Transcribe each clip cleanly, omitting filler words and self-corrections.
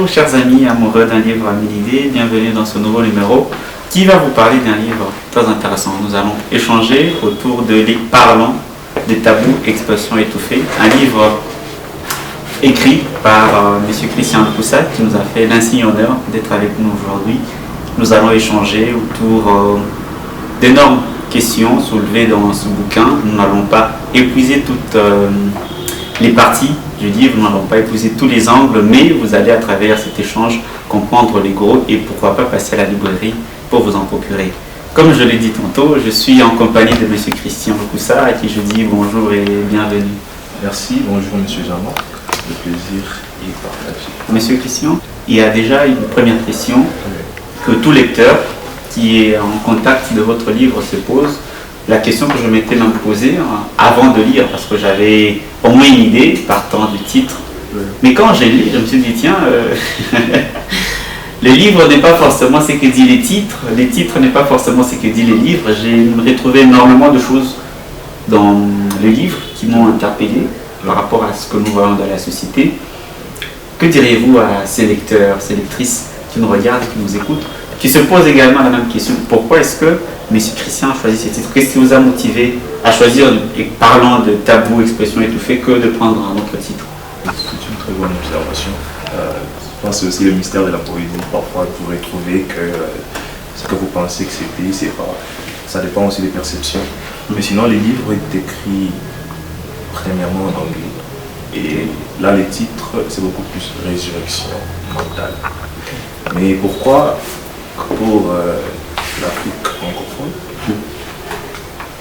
Bonjour chers amis amoureux d'un livre à mille idées, bienvenue dans ce nouveau numéro qui va vous parler d'un livre très intéressant. Nous allons échanger autour de les parlants des tabous, expressions étouffées, un livre écrit par M. Christian Poussat qui nous a fait l'insigne honneur d'être avec nous aujourd'hui. Nous allons échanger autour d'énormes questions soulevées dans ce bouquin. Nous n'allons pas épuiser toutes les parties du livre, nous n'allons pas épuiser tous les angles, mais vous allez à travers cet échange comprendre les gros et pourquoi pas passer à la librairie pour vous en procurer. Comme je l'ai dit tantôt, je suis en compagnie de M. Christian Poussat à qui je dis bonjour et bienvenue. Merci, bonjour M. Germain, le plaisir est partagé. Monsieur Christian, il y a déjà une première question que tout lecteur qui est en contact de votre livre se pose. La question que je m'étais même posée avant de lire, parce que j'avais au moins une idée partant du titre. Mais quand j'ai lu, je me suis dit, tiens, le livre n'est pas forcément ce que dit les titres n'est pas forcément ce que dit les livres. J'ai retrouvé énormément de choses dans le livre qui m'ont interpellé par rapport à ce que nous voyons dans la société. Que diriez-vous à ces lecteurs, ces lectrices qui nous regardent et qui nous écoutent, qui se posent également la même question? Pourquoi est-ce que M. Christian a choisi ce titre? Qu'est-ce qui vous a motivé à choisir, parlant de tabous, expressions étouffées, que de prendre un autre titre? C'est une très bonne observation. Je pense que c'est aussi le mystère de la poésie. Parfois, vous pourrez trouver que ce que vous pensez que c'est pas. Ça dépend aussi des perceptions. Mais sinon, les livres est écrit premièrement en anglais. Et là, les titres, c'est beaucoup plus résurrection mentale. Mais pourquoi pour l'Afrique francophone,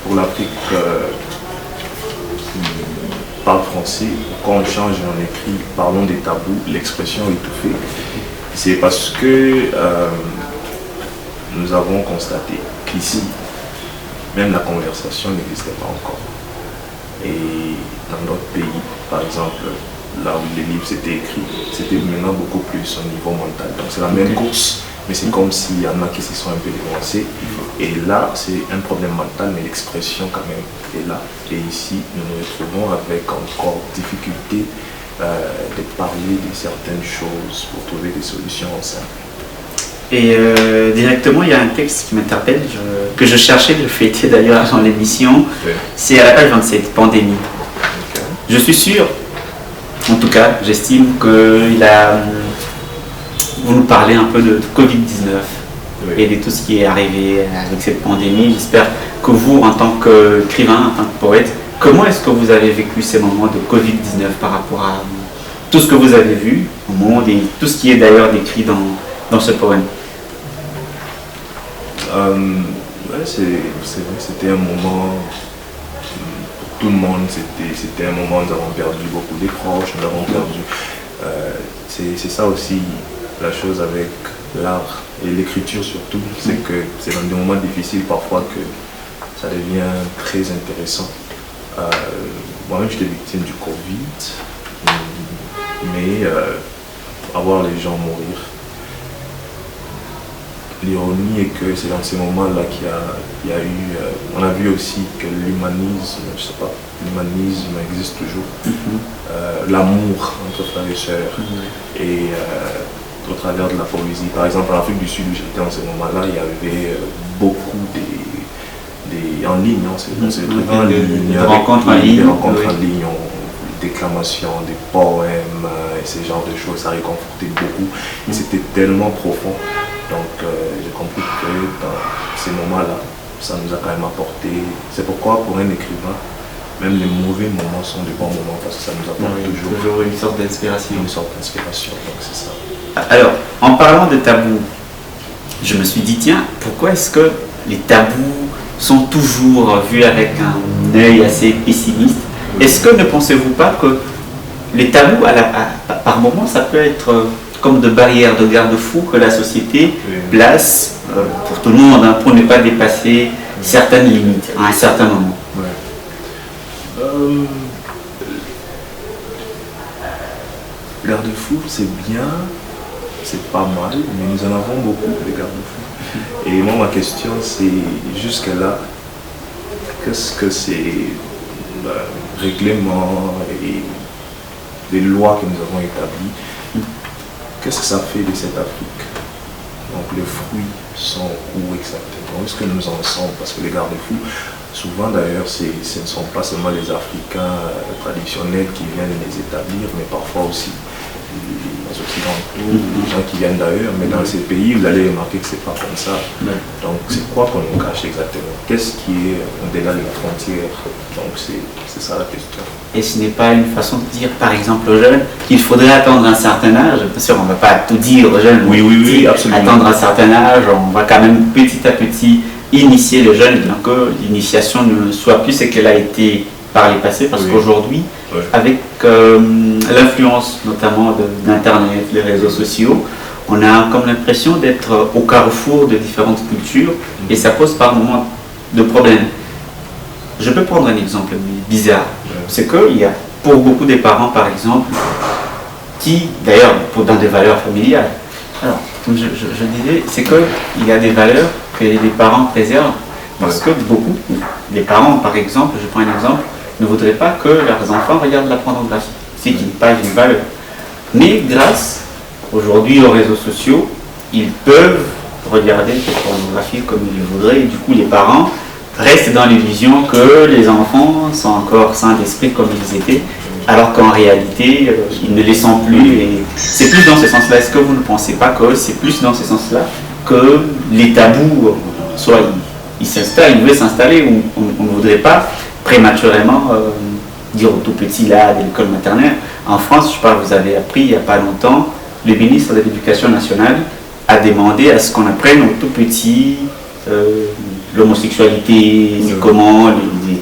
pour l'Afrique qui parle français, pourquoi on change et on écrit parlons des tabous, l'expression étouffée? C'est parce que nous avons constaté qu'ici, même la conversation n'existait pas encore. Et dans d'autres pays, par exemple, là où les livres s'étaient écrits, c'était maintenant beaucoup plus au niveau mental. Donc c'est la même course, mais c'est comme s'il y en a qui se sont un peu dévancés. Et là, c'est un problème mental, mais l'expression quand même est là. Et ici, nous nous retrouvons avec encore difficulté de parler de certaines choses pour trouver des solutions ensemble. Et directement, il y a un texte qui m'interpelle, que je cherchais de fêter d'ailleurs dans l'émission. C'est à la page 27, pandémie. Je suis sûr, en tout cas, j'estime que vous nous parlez un peu de Covid-19 et de tout ce qui est arrivé avec cette pandémie. J'espère que vous, en tant qu'écrivain, en tant que poète, comment est-ce que vous avez vécu ces moments de Covid-19 par rapport à tout ce que vous avez vu au monde et tout ce qui est d'ailleurs décrit dans ce poème? C'est vrai, c'était un moment, pour tout le monde, c'était un moment où nous avons perdu beaucoup de proches, nous avons perdu. C'est ça aussi la chose avec l'art et l'écriture surtout, c'est que c'est dans des moments difficiles parfois que ça devient très intéressant. Moi-même j'étais victime du Covid, mais avoir les gens mourir. L'ironie est que c'est dans ces moments-là qu'il y a eu, on a vu aussi que l'humanisme, je sais pas, l'humanisme existe toujours, l'amour entre frères et sœurs, et au travers de la poésie. Par exemple, en Afrique du Sud où j'étais en ce moment-là, il y avait beaucoup en ligne, des rencontres en ligne, des déclamations, des poèmes et ce genre de choses, ça réconfortait beaucoup, et c'était tellement profond. Donc j'ai compris que dans ces moments-là, ça nous a quand même apporté. C'est pourquoi pour un écrivain, même les mauvais moments sont des bons moments parce que ça nous apporte toujours une sorte d'inspiration. Donc c'est ça. Alors, en parlant de tabous, je me suis dit, tiens, pourquoi est-ce que les tabous sont toujours vus avec un œil assez pessimiste? Est-ce que ne pensez-vous pas que les tabous, par moments, ça peut être comme de barrières, de garde-fous que la société place pour tout le monde, pour ne pas dépasser certaines limites à un certain moment? Garde-fous, c'est bien, c'est pas mal, mais nous en avons beaucoup de garde-fous. Et moi, ma question, c'est jusque-là, qu'est-ce que ces règlements et des lois que nous avons établies, qu'est-ce que ça fait de cette Afrique? Donc les fruits sont où exactement? Où est-ce que nous en sommes? Parce que les garde-fous, souvent d'ailleurs, ce ne sont pas seulement les Africains traditionnels qui viennent les établir, mais parfois aussi les Occidentaux, les gens qui viennent d'ailleurs. Mais dans ces pays, vous allez remarquer que ce n'est pas comme ça. Donc c'est quoi qu'on nous cache exactement? Qu'est-ce qui est au-delà de la frontière? Donc c'est ça la question. Et ce n'est pas une façon de dire, par exemple, aux jeunes qu'il faudrait attendre un certain âge. Bien sûr, on ne va pas tout dire aux jeunes. Oui, absolument. Attendre un certain âge, on va quand même petit à petit initier le jeune, bien que l'initiation ne soit plus ce qu'elle a été par les passés, parce qu'aujourd'hui, avec l'influence notamment d'Internet, les réseaux sociaux, on a comme l'impression d'être au carrefour de différentes cultures, et ça pose par moments de problèmes. Je peux prendre un exemple bizarre. C'est qu'il y a pour beaucoup des parents, par exemple, qui, d'ailleurs, dans des valeurs familiales, alors, comme je disais, c'est qu'il y a des valeurs que les parents préservent, parce que beaucoup, les parents, par exemple, je prends un exemple, ne voudraient pas que leurs enfants regardent la pornographie, ce qui n'est pas une valeur. Mais grâce, aujourd'hui, aux réseaux sociaux, ils peuvent regarder cette pornographie comme ils le voudraient, et du coup, les parents restent dans l'illusion que les enfants sont encore sains d'esprit comme ils étaient, alors qu'en réalité, ils ne les sont plus. Et c'est plus dans ce sens-là. Est-ce que vous ne pensez pas que c'est plus dans ce sens-là que les tabous, soit ils s'installent, ils veulent s'installer, ou on ne voudrait pas prématurément dire aux tout petits là, de l'école maternelle. En France, je parle, vous avez appris il n'y a pas longtemps, le ministre de l'Éducation nationale a demandé à ce qu'on apprenne aux tout petits l'homosexualité, comment,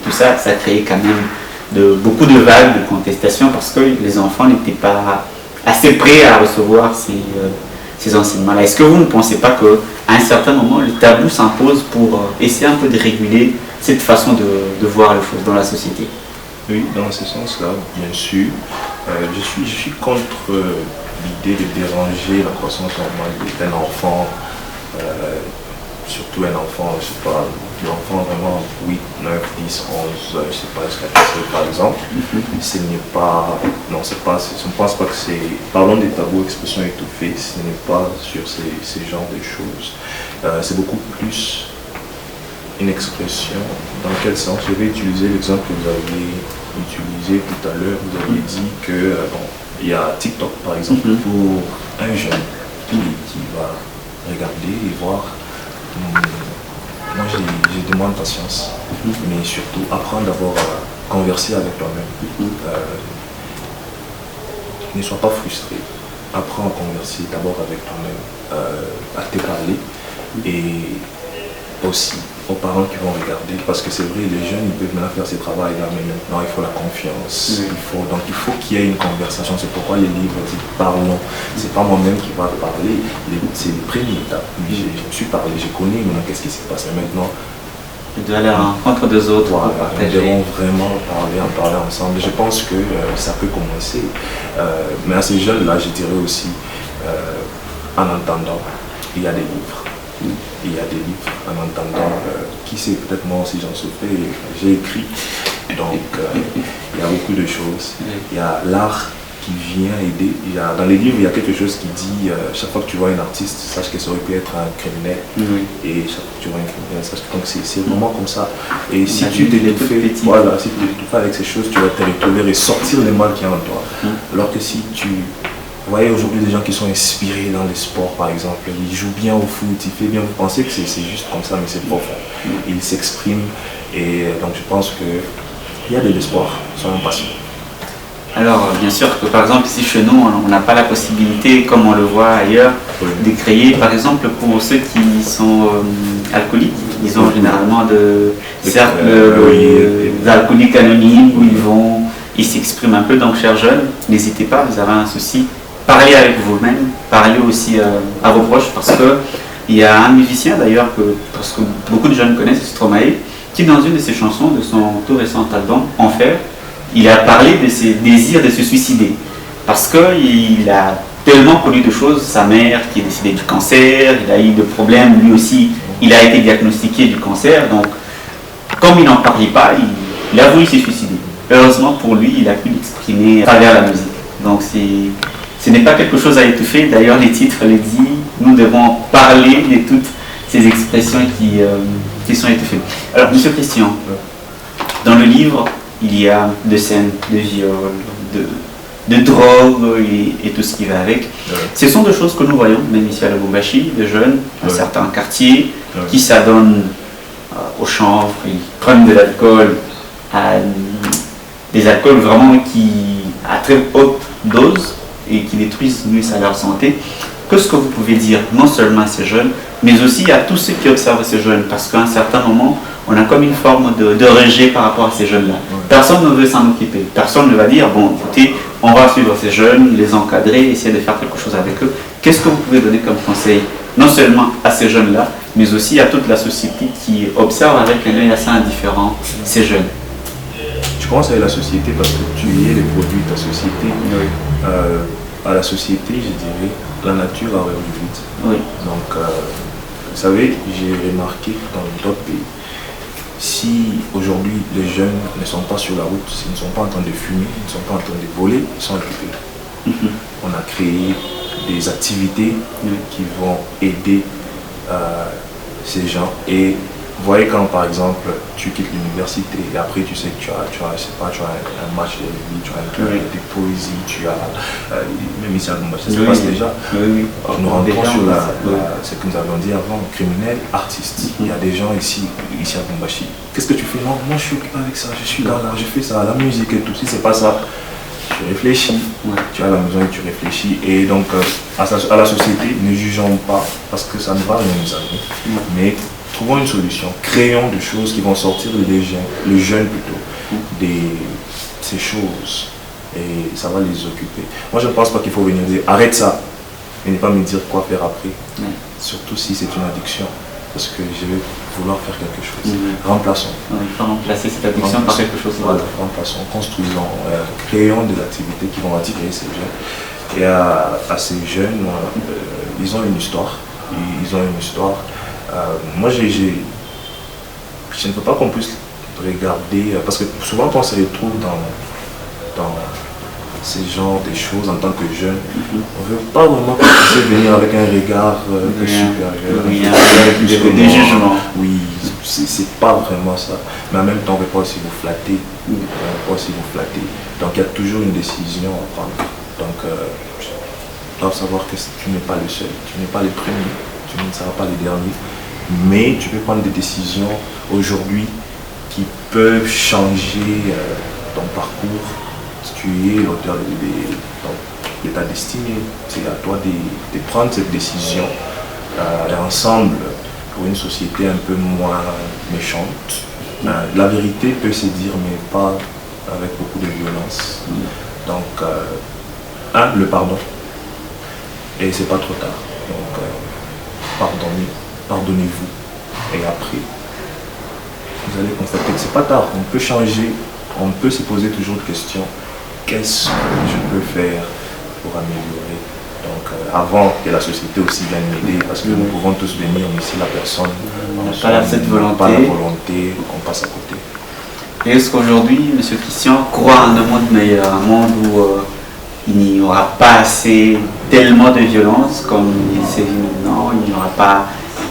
tout ça, ça a créé quand même beaucoup de vagues de contestation parce que les enfants n'étaient pas assez prêts à recevoir ces enseignements-là. Est-ce que vous ne pensez pas qu'à un certain moment, le tabou s'impose pour essayer un peu de réguler cette façon de voir les choses dans la société? Oui, dans ce sens-là, bien sûr. Je suis contre l'idée de déranger la croissance normale d'un enfant, surtout un enfant, je sais pas, l'enfant vraiment 8, 9, 10, 11, je sais pas, jusqu'à 17 par exemple. Ce n'est pas, non, c'est pas, je ne pense pas que c'est, parlons des tabous, expressions étouffées, ce n'est pas sur ces genres de choses. C'est beaucoup plus une expression. Dans quel sens? Je vais utiliser l'exemple que vous aviez utilisé tout à l'heure. Vous aviez dit que il y a TikTok par exemple pour un jeune qui va regarder et voir. Moi je demande patience, mais surtout apprendre d'abord à converser avec toi-même. Ne sois pas frustré. Apprends à converser d'abord avec toi-même, à te parler et aussi aux parents qui vont regarder, parce que c'est vrai, les jeunes ils peuvent maintenant faire ce travail là, mais maintenant il faut la confiance, donc il faut qu'il y ait une conversation. C'est pourquoi les livres disent parlons, c'est pas moi-même qui va parler, c'est le premier étape. Je me suis parlé, je connais maintenant qu'est-ce qui s'est passé. Maintenant je dois aller à la rencontre des autres, voilà, nous devons vraiment en parler ensemble. Je pense que ça peut commencer, mais à ces jeunes là je dirais aussi en entendant, il y a des livres. Il y a des livres en entendant, qui sait, peut-être moi aussi j'en souffrais, j'ai écrit, donc il y a beaucoup de choses. Il y a l'art qui vient aider, dans les livres il y a quelque chose qui dit, chaque fois que tu vois un artiste, sache que ça aurait pu être un criminel, et chaque fois que tu vois un criminel, sache que c'est vraiment comme ça. Et si tu t'étouffes, voilà, si tu t'étouffes avec ces choses, tu vas te rétolérer et sortir le mal qui est en toi. Alors que si tu... Vous voyez aujourd'hui des gens qui sont inspirés dans les sports par exemple, ils jouent bien au foot, ils font bien, vous pensez que c'est juste comme ça, mais c'est profond. Ils s'expriment et donc je pense qu'il y a de l'espoir, soyons patients. Alors bien sûr que par exemple ici chez nous, on n'a pas la possibilité, comme on le voit ailleurs, de créer, par exemple pour ceux qui sont alcooliques, ils ont généralement des cercles d'alcooliques anonymes où ils s'expriment un peu. Donc chers jeunes, n'hésitez pas, vous avez un souci, parlez avec vous-même, parlez aussi à vos proches, parce qu'il y a un musicien d'ailleurs, parce que beaucoup de jeunes connaissent, Stromae, qui dans une de ses chansons de son tout récent album, Enfer, il a parlé de ses désirs de se suicider, parce qu'il a tellement connu de choses, sa mère qui est décédée du cancer, il a eu des problèmes, lui aussi, il a été diagnostiqué du cancer, donc comme il n'en parlait pas, il a voulu se suicider. Heureusement pour lui, il a pu l'exprimer à travers la musique. Donc Ce n'est pas quelque chose à étouffer. D'ailleurs, les titres le disent. Nous devons parler de toutes ces expressions qui sont étouffées. Alors, Monsieur Christian, dans le livre, il y a des scènes de viol, de drogue et tout ce qui va avec. Ce sont des choses que nous voyons, même ici à Lubumbashi, de jeunes, dans certains quartiers, qui s'adonnent au chanvre, ils prennent de l'alcool, des alcools vraiment à très haute dose et qui détruisent à leur santé. Qu'est-ce que vous pouvez dire non seulement à ces jeunes, mais aussi à tous ceux qui observent ces jeunes? Parce qu'à un certain moment, on a comme une forme de rejet par rapport à ces jeunes-là. Personne ne veut s'en occuper. Personne ne va dire, bon, écoutez, on va suivre ces jeunes, les encadrer, essayer de faire quelque chose avec eux. Qu'est-ce que vous pouvez donner comme conseil, non seulement à ces jeunes-là, mais aussi à toute la société qui observe avec un œil assez indifférent ces jeunes? Je commence avec la société parce que tu es les produits de ta société. À la société, je dirais, la nature a horreur du vide. Oui. Donc, vous savez, j'ai remarqué dans d'autres pays, si aujourd'hui les jeunes ne sont pas sur la route, s'ils ne sont pas en train de fumer, ils ne sont pas en train de voler, ils sont occupés. On a créé des activités qui vont aider ces gens. Et vous voyez, quand par exemple tu quittes l'université et après tu sais que tu as un match de rugby, tu as des poésies, tu as même ici à Lubumbashi, ça se passe déjà. Nous rentrons sur ce que nous avions dit avant, criminel, artiste. Il y a des gens ici à Lubumbashi. Qu'est-ce que tu fais? Non, moi je suis occupé avec ça, je suis là, je fais ça, la musique et tout. Si c'est pas ça, tu réfléchis, tu es à la maison et tu réfléchis. Et donc à la société, ne jugeons pas parce que ça ne va rien nous arriver, mais trouvons une solution, créons des choses qui vont sortir les jeunes plutôt, ces choses, et ça va les occuper. Moi je ne pense pas qu'il faut venir dire arrête ça, et ne pas me dire quoi faire après, surtout si c'est une addiction, parce que je vais vouloir faire quelque chose. Remplaçons. Il faut remplacer cette addiction par quelque chose d'autre. Remplaçons, construisons, créons des activités qui vont attirer ces jeunes. Et à ces jeunes, ils ont une histoire. Moi, je ne veux pas qu'on puisse regarder, parce que souvent quand on se retrouve dans ces genres de choses en tant que jeune, on ne veut pas vraiment venir avec un regard supérieur, des jugements. Oui, c'est pas vraiment ça. Mais en même temps, on ne veut pas aussi vous flatter. Donc il y a toujours une décision à prendre. Donc tu dois savoir que tu n'es pas le seul, tu n'es pas le premier, tu ne seras pas le dernier. Mais tu peux prendre des décisions aujourd'hui qui peuvent changer ton parcours. Tu es l'auteur de ta destinée. C'est à toi de prendre cette décision ensemble pour une société un peu moins méchante. La vérité peut se dire, mais pas avec beaucoup de violence. Donc, le pardon. Et c'est pas trop tard. Donc, pardonnez-vous. Et après, vous allez constater que c'est pas tard. On peut changer, on peut se poser toujours des questions. Qu'est-ce que je peux faire pour améliorer? Donc avant que la société aussi vienne m'aider, parce que nous pouvons tous venir, mais si la personne n'a pas cette volonté, on passe à côté. Et est-ce qu'aujourd'hui, M. Christian croit en un monde meilleur, un monde où il n'y aura pas assez tellement de violence comme il s'est vu maintenant, il n'y aura pas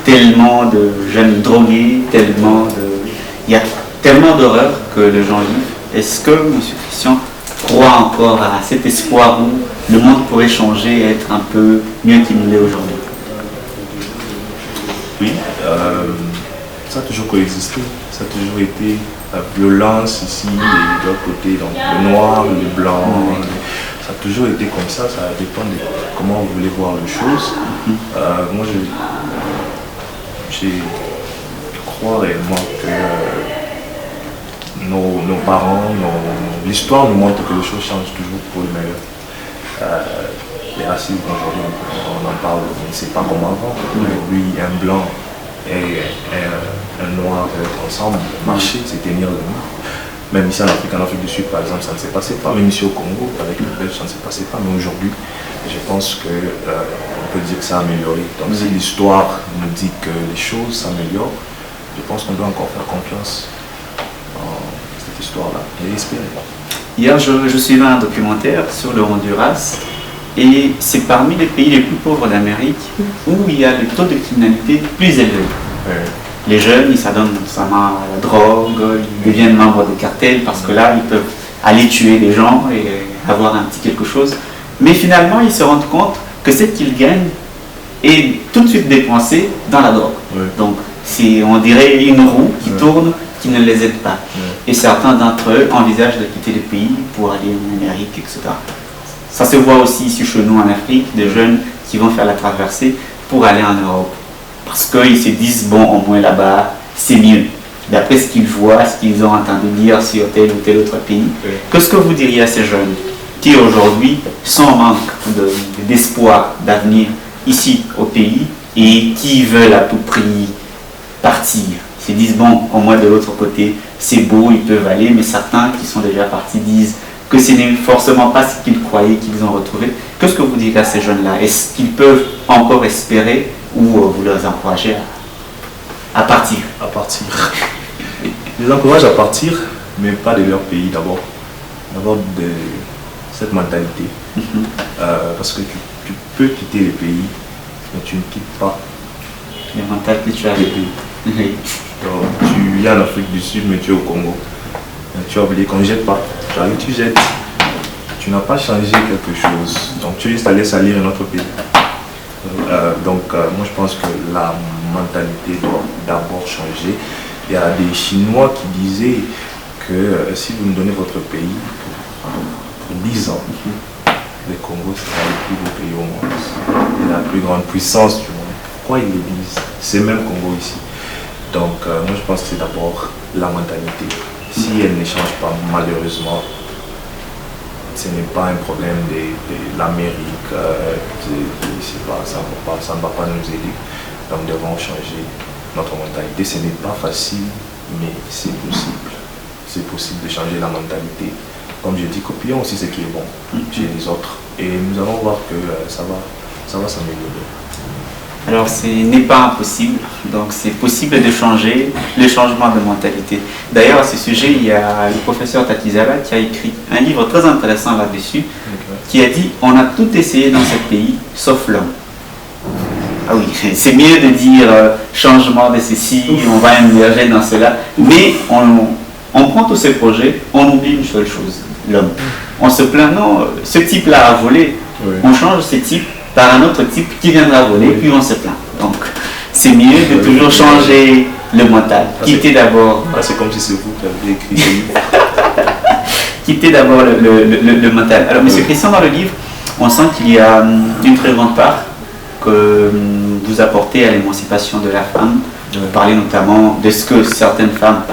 tellement de jeunes drogués, il y a tellement d'horreurs que les gens vivent. Est-ce que M. Christian croit encore à cet espoir où le monde pourrait changer et être un peu mieux qu'il ne l'est aujourd'hui? Oui, ça a toujours coexisté, ça a toujours été la violence ici et de l'autre côté, donc le noir, le blanc, ça a toujours été comme ça dépend de comment vous voulez voir les choses. Moi je crois réellement que nos parents, l'histoire nous montre que les choses changent toujours pour le meilleur. Les racismes aujourd'hui, on en parle, mais c'est pas comme avant. Aujourd'hui, un blanc et un noir être ensemble, marcher, c'est tenir le main. Même ici en Afrique du Sud par exemple, ça ne s'est passé pas. Même ici au Congo, avec le Belge, ça ne s'est passé pas. Mais aujourd'hui, je pense qu'on peut dire que ça a amélioré. Donc si l'histoire nous dit que les choses s'améliorent, je pense qu'on doit encore faire confiance en cette histoire-là et espérer. Hier, je suivais un documentaire sur le Honduras et c'est parmi les pays les plus pauvres d'Amérique où il y a le taux de criminalité plus élevé. Les jeunes, ils s'adonnent notamment à la drogue, ils deviennent membres des cartels parce que là, ils peuvent aller tuer les gens et avoir un petit quelque chose. Mais finalement, ils se rendent compte que ce qu'ils gagnent est tout de suite dépensé dans la drogue. Donc, c'est, on dirait, une roue qui tourne, qui ne les aide pas. Et certains d'entre eux envisagent de quitter le pays pour aller en Amérique, etc. Ça se voit aussi ici chez nous en Afrique, des jeunes qui vont faire la traversée pour aller en Europe. Parce qu'ils se disent, bon, au moins là-bas, c'est mieux. D'après ce qu'ils voient, ce qu'ils ont entendu dire sur tel ou tel autre pays. Qu'est-ce que vous diriez à ces jeunes qui aujourd'hui sont en manque d'espoir, d'avenir ici au pays et qui veulent à tout prix partir? Ils se disent, bon, au moins de l'autre côté, c'est beau, ils peuvent aller, mais certains qui sont déjà partis disent que ce n'est forcément pas ce qu'ils croyaient qu'ils ont retrouvé. Qu'est-ce que vous dites à ces jeunes-là? Est-ce qu'ils peuvent encore espérer ou vous les encouragez à partir? À partir. Je les encourage à partir, mais pas de leur pays d'abord. D'abord de cette mentalité. Parce que tu peux quitter le pays, mais tu ne quittes pas les mentalités, tu as le pays. Donc, tu es en Afrique du Sud, mais tu es au Congo. Tu as oublié qu'on ne jette pas. Tu arrives, tu jettes. Tu n'as pas changé quelque chose. Donc tu es juste allé salir un autre pays. Moi je pense que la mentalité doit d'abord changer. Il y a des Chinois qui disaient que si vous me donnez votre pays pour 10 ans, le Congo sera le plus beau pays au monde. Et la plus grande puissance du monde. Pourquoi ils le disent? C'est même Congo ici. Donc moi je pense que c'est d'abord la mentalité. Si elle ne change pas, malheureusement, ce n'est pas un problème de l'Amérique, ça ne va pas nous aider. Donc nous devons changer notre mentalité. Ce n'est pas facile, mais c'est possible. C'est possible de changer la mentalité. Comme je dis, copions aussi ce qui est bon chez les autres. Et nous allons voir que ça va s'améliorer. Alors ce n'est pas impossible, donc c'est possible de changer le changement de mentalité. D'ailleurs à ce sujet, il y a le professeur Tatizala qui a écrit un livre très intéressant là-dessus, qui a dit « On a tout essayé dans ce pays, sauf l'homme ». Ah oui, c'est mieux de dire changement de ceci, on va émerger dans cela, mais on prend tous ces projets, on oublie une seule chose, l'homme. On se plaint, non, ce type-là a volé, on change ce type par un autre type qui viendra voler, puis on se plaint. Donc, c'est mieux de toujours changer le mental. Quitter d'abord... c'est comme si c'est vous qui avez écrit ce livre. Quitter d'abord le mental. Alors, M. Christian, dans le livre, on sent qu'il y a une très grande part que vous apportez à l'émancipation de la femme. Vous parlez notamment de ce que certaines femmes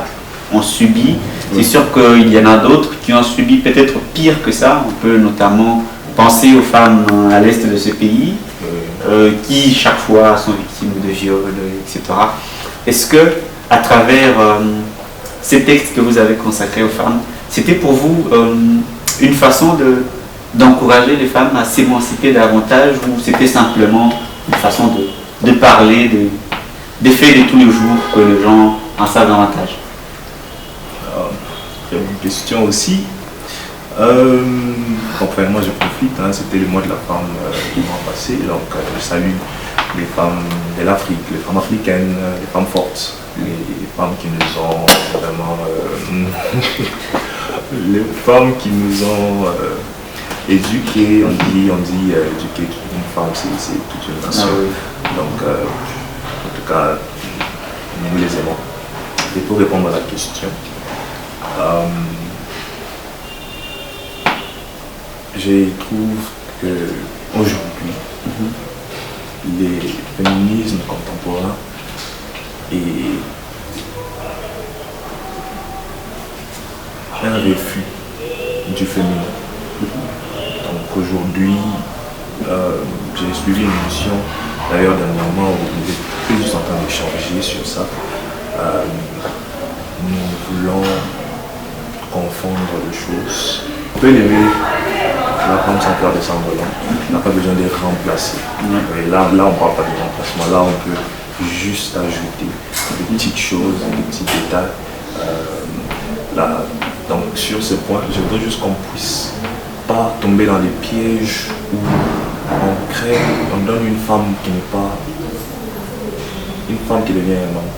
ont subi. C'est sûr qu'il y en a d'autres qui ont subi peut-être pire que ça. On peut notamment penser aux femmes à l'est de ce pays qui chaque fois sont victimes de viols, etc. Est-ce que à travers ces textes que vous avez consacrés aux femmes, c'était pour vous une façon d'encourager les femmes à s'émanciper davantage ou c'était simplement une façon de parler des faits de tous les jours que les gens en savent davantage? Très bonne question aussi. Moi je profite, c'était le mois de la femme du mois passé, donc je salue les femmes de l'Afrique, les femmes africaines, les femmes fortes, les femmes qui nous ont vraiment les femmes qui nous ont éduqués, on dit éduquer une femme c'est toute une nation. Donc en tout cas nous les aimons. Et pour répondre à la question, je trouve qu'aujourd'hui, les féminismes contemporains est un refus du féminin. Donc aujourd'hui, j'ai suivi une émission, d'ailleurs dernièrement, où vous êtes plus en train d'échanger sur ça. Nous voulons confondre les choses. On peut aimer la femme sans faire descendre l'homme, on n'a pas besoin d'être remplacé. Et là on ne parle pas de remplacement, là on peut juste ajouter des petites choses, des petits détails. Donc sur ce point, je voudrais juste qu'on puisse pas tomber dans les pièges où on donne une femme qui n'est pas une femme qui devient un homme.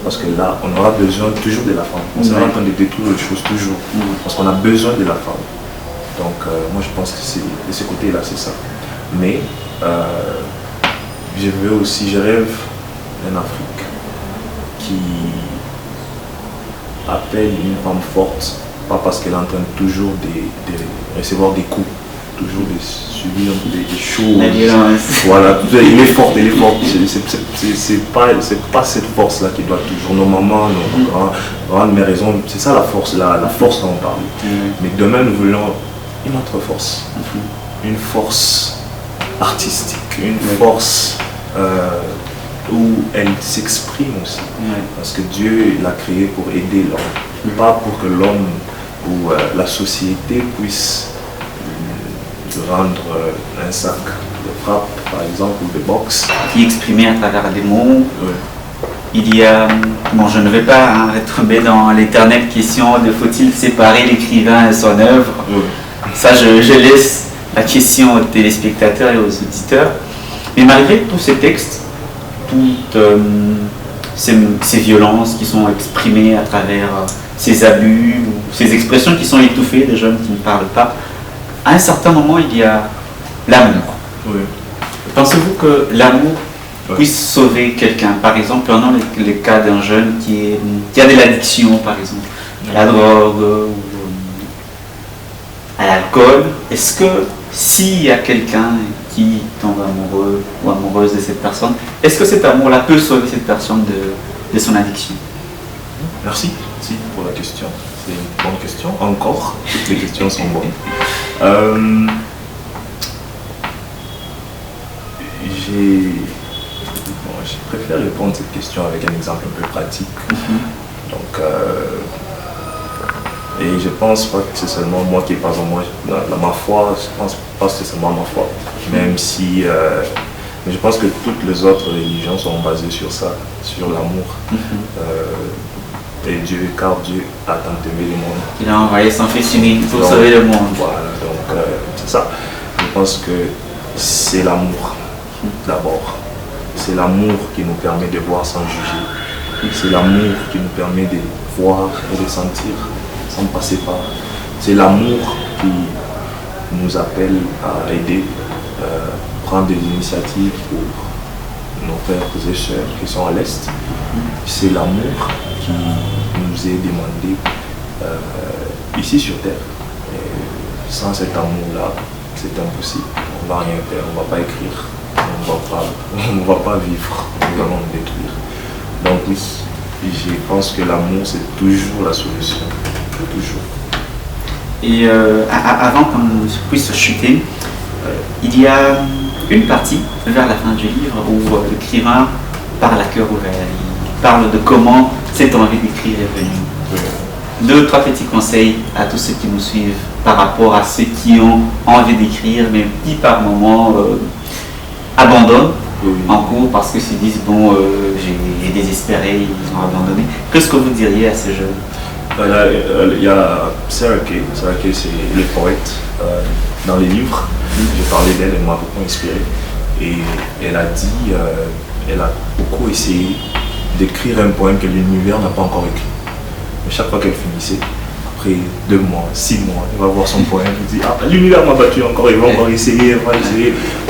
Parce que là, on aura besoin toujours de la femme. On sera en train de détruire les choses toujours. Parce qu'on a besoin de la femme. Donc, moi, je pense que c'est de ce côté-là, c'est ça. Mais, je rêve d'une Afrique qui appelle une femme forte, pas parce qu'elle est en train toujours de recevoir des coups, toujours de subir des choses. Voilà, il est fort, c'est pas cette force-là qui doit toujours. Nos mamans, nos grandes mères, c'est ça la force dont on parle. Mais demain, nous voulons une autre force, une force artistique, une force où elle s'exprime aussi. Parce que Dieu l'a créé pour aider l'homme, pas pour que l'homme ou la société puisse rendre un sac de frappe, par exemple, ou de boxe. Qui est exprimé à travers des mots. Il y a, bon, je ne vais pas retomber dans l'éternelle question de faut-il séparer l'écrivain et son œuvre. Ça, je laisse la question aux téléspectateurs et aux auditeurs. Mais malgré tous ces textes, toutes ces violences qui sont exprimées à travers ces abus, ou ces expressions qui sont étouffées des jeunes qui ne parlent pas, à un certain moment, il y a l'amour. Pensez-vous que l'amour puisse sauver quelqu'un? Par exemple, prenons le cas d'un jeune qui a de l'addiction, par exemple, à la drogue ou à l'alcool. Est-ce que s'il y a quelqu'un qui tombe amoureux ou amoureuse de cette personne, est-ce que cet amour-là peut sauver cette personne de son addiction? Merci pour la question. C'est une bonne question. Encore, toutes les questions sont bonnes. Je préfère répondre à cette question avec un exemple un peu pratique. Donc, et je pense pas que c'est seulement moi qui est pas en moi. Ma foi, je pense pas que c'est seulement ma foi. Même si, mais je pense que toutes les autres religions sont basées sur ça, sur l'amour. Et car Dieu a tant aimé le monde. Il a envoyé son fils unique pour sauver le monde. Voilà, donc c'est ça. Je pense que c'est l'amour d'abord. C'est l'amour qui nous permet de voir sans juger. C'est l'amour qui nous permet de voir et de sentir sans passer par. C'est l'amour qui nous appelle à aider, prendre des initiatives pour nos frères et sœurs qui sont à l'Est. C'est l'amour qui nous est demandé ici sur Terre. Et sans cet amour-là, c'est impossible. On ne va rien faire, on ne va pas écrire, on ne va pas vivre, nous allons nous détruire. Donc oui, je pense que l'amour, c'est toujours la solution. Toujours. Et avant qu'on puisse chuter, il y a une partie vers la fin du livre où l'écrivain parle à cœur ouvert. Il parle de comment cette envie d'écrire est venue. Deux, trois petits conseils à tous ceux qui nous suivent par rapport à ceux qui ont envie d'écrire, mais qui par moments abandonnent en cours parce qu'ils se disent bon, j'ai désespéré, ils ont abandonné. Qu'est-ce que vous diriez à ces jeunes? Il y a Sarah Kay. Sarah Kay, c'est les poètes dans les livres. J'ai parlé d'elle, elle m'a beaucoup inspiré. Et elle a dit, elle a beaucoup essayé d'écrire un poème que l'univers n'a pas encore écrit. Mais chaque fois qu'elle finissait, après 2 mois, 6 mois, elle va voir son poème, elle dit ah, l'univers m'a battu encore, il va encore essayer,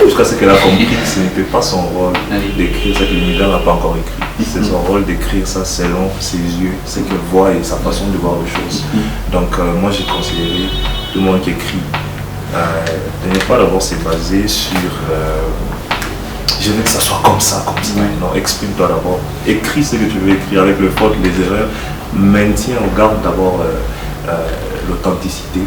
jusqu'à ce qu'elle a compris que ce n'était pas son rôle d'écrire ce que l'univers n'a pas encore écrit. C'est son rôle d'écrire ça selon ses yeux, ce qu'elle voit et sa façon de voir les choses. Donc moi j'ai conseillé tout le monde qui écrit de ne pas d'abord se baser sur je veux que ça soit comme ça. Non, exprime-toi d'abord. Écris ce que tu veux écrire avec le faute, les erreurs. Maintiens, garde d'abord l'authenticité.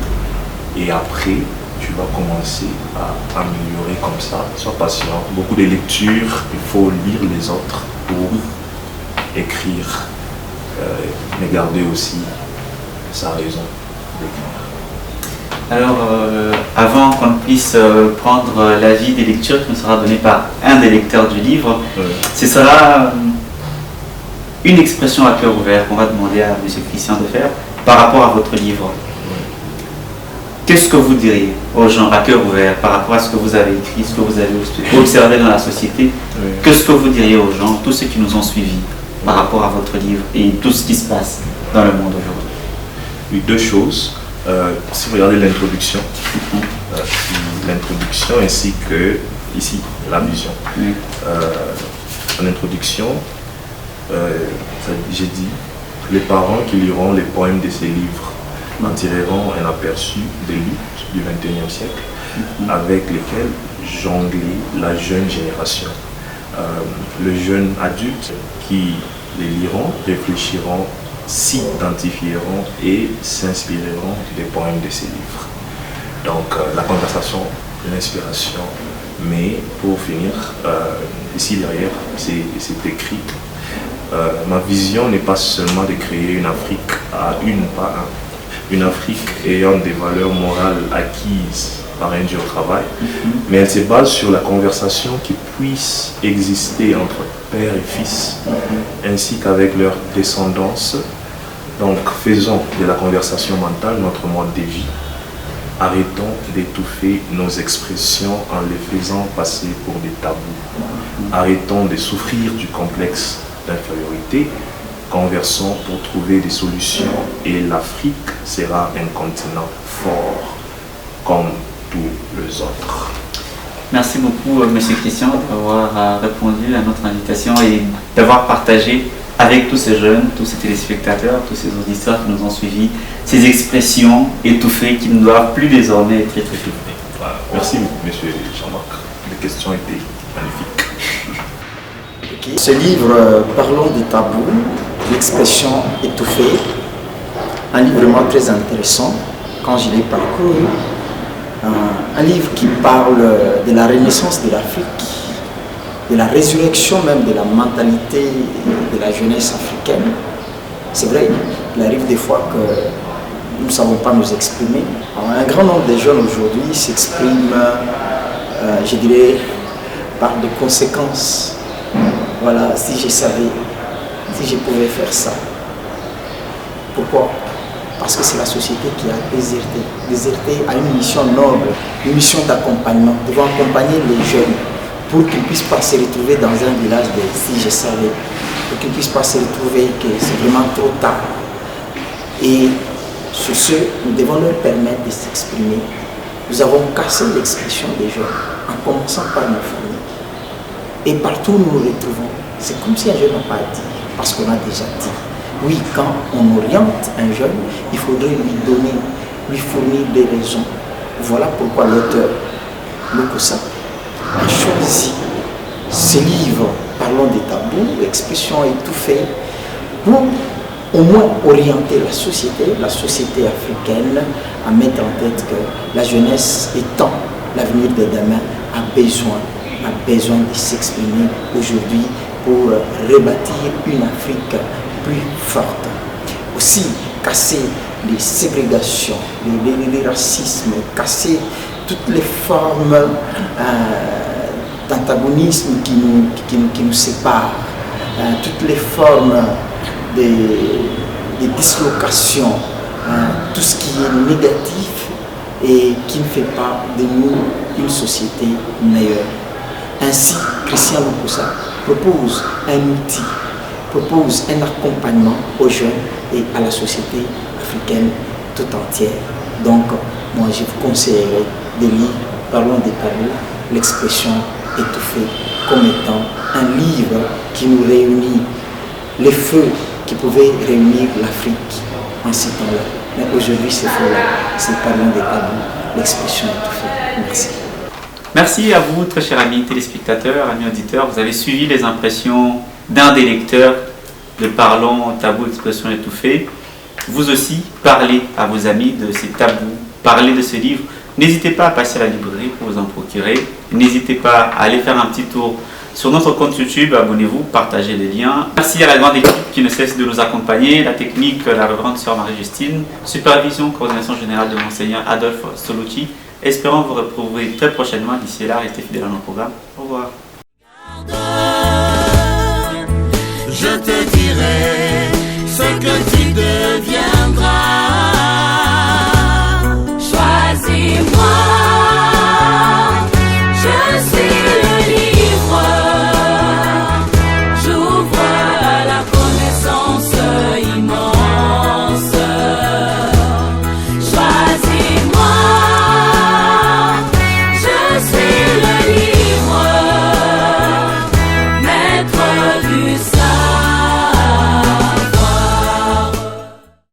Et après, tu vas commencer à améliorer comme ça. Sois patient. Beaucoup de lectures. Il faut lire les autres pour écrire. Mais garder aussi sa raison d'écrire. Alors, avant qu'on puisse prendre l'avis des lectures qui nous sera donné par un des lecteurs du livre, ce sera une expression à cœur ouvert qu'on va demander à M. Christian de faire par rapport à votre livre. qu'est-ce que vous diriez aux gens à cœur ouvert par rapport à ce que vous avez écrit, ce que vous avez observé dans la société? Oui. Qu'est-ce que vous diriez aux gens, tous ceux qui nous ont suivis par rapport à votre livre et tout ce qui se passe dans le monde aujourd'hui? Oui, deux choses. Si vous regardez l'introduction, ainsi que ici, la vision. Oui. En introduction, j'ai dit les parents qui liront les poèmes de ces livres en tireront un aperçu des luttes du XXIe siècle avec lesquelles jonglait la jeune génération. Le jeune adulte qui les liront réfléchiront, s'identifieront et s'inspireront des poèmes de ces livres. Donc la conversation, l'inspiration, mais pour finir, ici derrière, c'est écrit. Ma vision n'est pas seulement de créer une Afrique à une par un, une Afrique ayant des valeurs morales acquises par un dur travail, mais elle se base sur la conversation qui puisse exister entre père et fils, ainsi qu'avec leur descendance. Donc faisons de la conversation mentale notre mode de vie. Arrêtons d'étouffer nos expressions en les faisant passer pour des tabous. Arrêtons de souffrir du complexe d'infériorité. Conversons pour trouver des solutions et l'Afrique sera un continent fort comme tous les autres. Merci beaucoup, Monsieur Christian, d'avoir répondu à notre invitation et d'avoir partagé avec tous ces jeunes, tous ces téléspectateurs, tous ces auditeurs qui nous ont suivis, ces expressions étouffées qui ne doivent plus désormais être étouffées. Voilà. Merci, Monsieur Jean-Marc. Les questions étaient magnifiques. Ce livre, Parlons des tabous, l'expression étouffée, un livre vraiment très intéressant quand je l'ai parcouru. Un livre qui parle de la renaissance de l'Afrique, de la résurrection même de la mentalité de la jeunesse africaine. C'est vrai, il arrive des fois que nous ne savons pas nous exprimer. Alors, un grand nombre de jeunes aujourd'hui s'expriment, je dirais, par des conséquences. Voilà, si je savais, si je pouvais faire ça. Pourquoi? Parce que c'est la société qui a déserté à une mission noble, une mission d'accompagnement. Nous devons accompagner les jeunes pour qu'ils ne puissent pas se retrouver dans un village de si je savais, pour qu'ils ne puissent pas se retrouver que c'est vraiment trop tard. Et sur ce, nous devons leur permettre de s'exprimer. Nous avons cassé l'expression des jeunes, en commençant par nos familles. Et partout où nous nous retrouvons, c'est comme si un jeune n'a pas dit, parce qu'on a déjà dit. Oui, quand on oriente un jeune, il faudrait lui donner, lui fournir des raisons. Voilà pourquoi l'auteur, Lokossa, a choisi ce livre, Parlons des tabous, expression étouffée, pour au moins orienter la société africaine, à mettre en tête que la jeunesse étant l'avenir de demain a besoin de s'exprimer aujourd'hui pour rebâtir une Afrique plus forte. Aussi, casser les ségrégations, les racismes, casser toutes les formes d'antagonisme qui nous séparent, toutes les formes de dislocation, tout ce qui est négatif et qui ne fait pas de nous une société meilleure. Ainsi, Christian Lokossa propose un outil, propose un accompagnement aux jeunes et à la société africaine tout entière. Donc, moi, je vous conseillerais de lire Parlons des tabous, l'expression étouffée, comme étant un livre qui nous réunit, les feux qui pouvaient réunir l'Afrique en ces temps-là. Mais aujourd'hui, c'est faux, c'est Parlons des tabous, l'expression étouffée. Merci. Merci à vous, très chers amis téléspectateurs, amis auditeurs. Vous avez suivi les impressions d'un des lecteurs de Parlons tabous, expression étouffée. Vous aussi, parlez à vos amis de ces tabous, parlez de ce livre. N'hésitez pas à passer à la librairie pour vous en procurer. N'hésitez pas à aller faire un petit tour sur notre compte YouTube. Abonnez-vous, partagez les liens. Merci à la grande équipe qui ne cesse de nous accompagner. La technique, la révérende sœur Marie-Justine. Supervision, coordination générale de Monseigneur Adolphe Solucci. Espérons vous retrouver très prochainement. D'ici là, restez fidèles à nos programmes. Au revoir.